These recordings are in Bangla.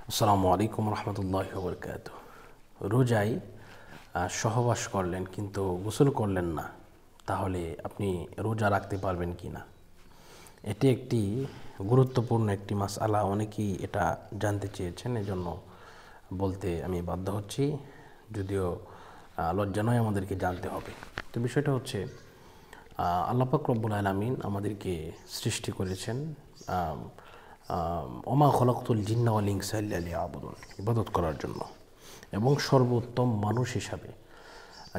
আসসালামু আলাইকুম রহমতুল্লাহি ওয়া বারাকাতুহু। রোজায় সহবাস করলেন কিন্তু গোসল করলেন না, তাহলে আপনি রোজা রাখতে পারবেন কি না? এটি একটি গুরুত্বপূর্ণ একটি মাসআলা। অনেকেই এটা জানতে চেয়েছেন, এজন্য বলতে আমি বাধ্য হচ্ছি, যদিও লজ্জা নয়, আমাদেরকে জানতে হবে। তো বিষয়টা হচ্ছে, আল্লাহ পাক রব্বুল আলামিন আমাদেরকে সৃষ্টি করেছেন ওমা খলাকতুল জিন্না ওয়াল ইনসা ইল্লা লিয়াবুদুন, ইবাদত করার জন্য, এবং সর্বোত্তম মানুষ হিসাবে,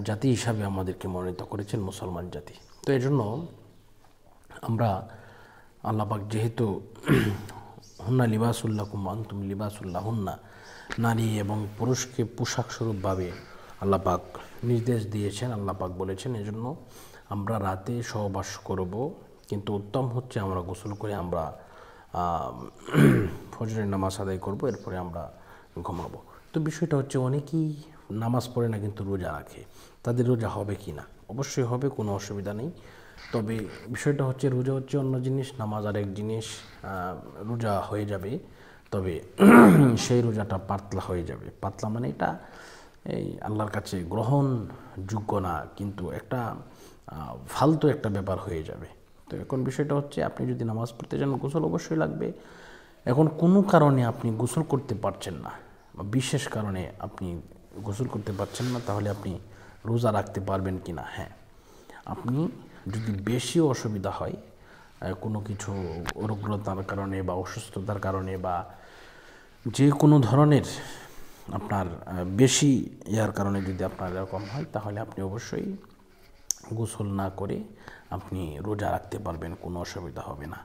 জাতি হিসাবে আমাদেরকে মনোনীত করেছেন মুসলমান জাতি। তো এই জন্য আমরা আল্লাহ পাক যেহেতু হুন্না লিবাসুল্লাকুম আনতুম লিবাসুল্লাহুন্না, নারী এবং পুরুষকে পোশাক স্বরূপভাবে আল্লাহ পাক নির্দেশ দিয়েছেন, আল্লাহ পাক বলেছেন, এজন্য আমরা রাতে সহবাস করব, কিন্তু উত্তম হচ্ছে আমরা গোসল করে আমরা ফজরের নামাজ আদায় করব, এরপরে আমরা ঘুমাবো। তো বিষয়টা হচ্ছে, অনেকেই নামাজ পড়ে না কিন্তু রোজা রাখে, তাদের রোজা হবে কি না? অবশ্যই হবে, কোনো অসুবিধা নেই। তবে বিষয়টা হচ্ছে, রোজা হচ্ছে অন্য জিনিস, নামাজ আরেক জিনিস। রোজা হয়ে যাবে, তবে সেই রোজাটা পাতলা হয়ে যাবে। পাতলা মানে এটা এই আল্লাহর কাছে গ্রহণযোগ্য না, কিন্তু একটা ফালতু একটা ব্যাপার হয়ে যাবে। তো এখন বিষয়টা হচ্ছে, আপনি যদি নামাজ পড়তে চান, গোসল অবশ্যই লাগবে। এখন কোনো কারণে আপনি গোসল করতে পারছেন না, বা বিশেষ কারণে আপনি গোসল করতে পারছেন না, তাহলে আপনি রোজা রাখতে পারবেন কি না? হ্যাঁ, আপনি যদি বেশি অসুবিধা হয়, কোনো কিছু রোগতার কারণে বা অসুস্থতার কারণে বা যে কোনো ধরনের আপনার বেশি ইয়ার কারণে যদি আপনার এরকম হয়, তাহলে আপনি অবশ্যই গোসল না করে আপনি রোজা রাখতে পারবেন, কোনো অসুবিধা হবে না।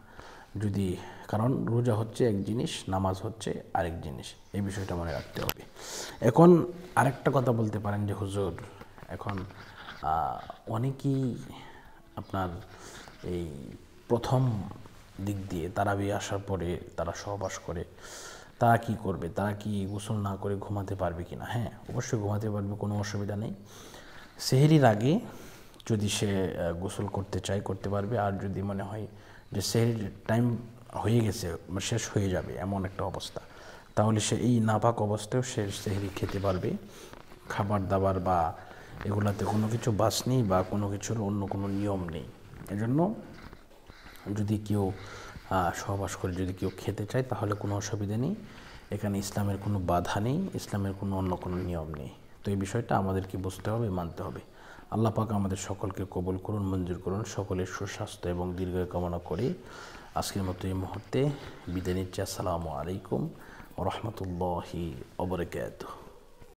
যদি, কারণ রোজা হচ্ছে এক জিনিস, নামাজ হচ্ছে আরেক জিনিস, এই বিষয়টা মনে রাখতে হবে। এখন আরেকটা কথা বলতে পারেন যে, হুজুর, এখন অনেকেই আপনার এই প্রথম দিক দিয়ে তারাবি আসার পরে তারা সহবাস করে, তারা কি করবে? তারা কি গোসল না করে ঘুমাতে পারবে কি না? হ্যাঁ, অবশ্যই ঘুমাতে পারবে, কোনো অসুবিধা নেই। সেহরির আগে যদি সে গোসল করতে চায় করতে পারবে, আর যদি মনে হয় যে সেহরির টাইম হয়ে গেছে, শেষ হয়ে যাবে এমন একটা অবস্থা, তাহলে সে এই নাপাক অবস্থায়ও সে সেহরি খেতে পারবে। খাবার দাবার বা এগুলাতে কোনো কিছু বাস নেই, বা কোনো কিছুর অন্য কোনো নিয়ম নেই। এজন্য যদি কেউ সহবাস করে যদি কেউ খেতে চায়, তাহলে কোনো অসুবিধা নেই। এখানে ইসলামের কোনো বাধা নেই, ইসলামের কোনো অন্য কোনো নিয়ম নেই। তো এই বিষয়টা আমাদেরকে বুঝতে হবে, মানতে হবে। আল্লাহ পাক আমাদের সকলকে কবুল করুন, মঞ্জুর করুন। সকলের সুস্বাস্থ্য এবং দীর্ঘায়ু কামনা করে আজকের মতো এই মুহূর্তে বিদায় নিচ্ছি। আসসালামু আলাইকুম ওয়া রাহমাতুল্লাহি ওয়া বারাকাতুহু।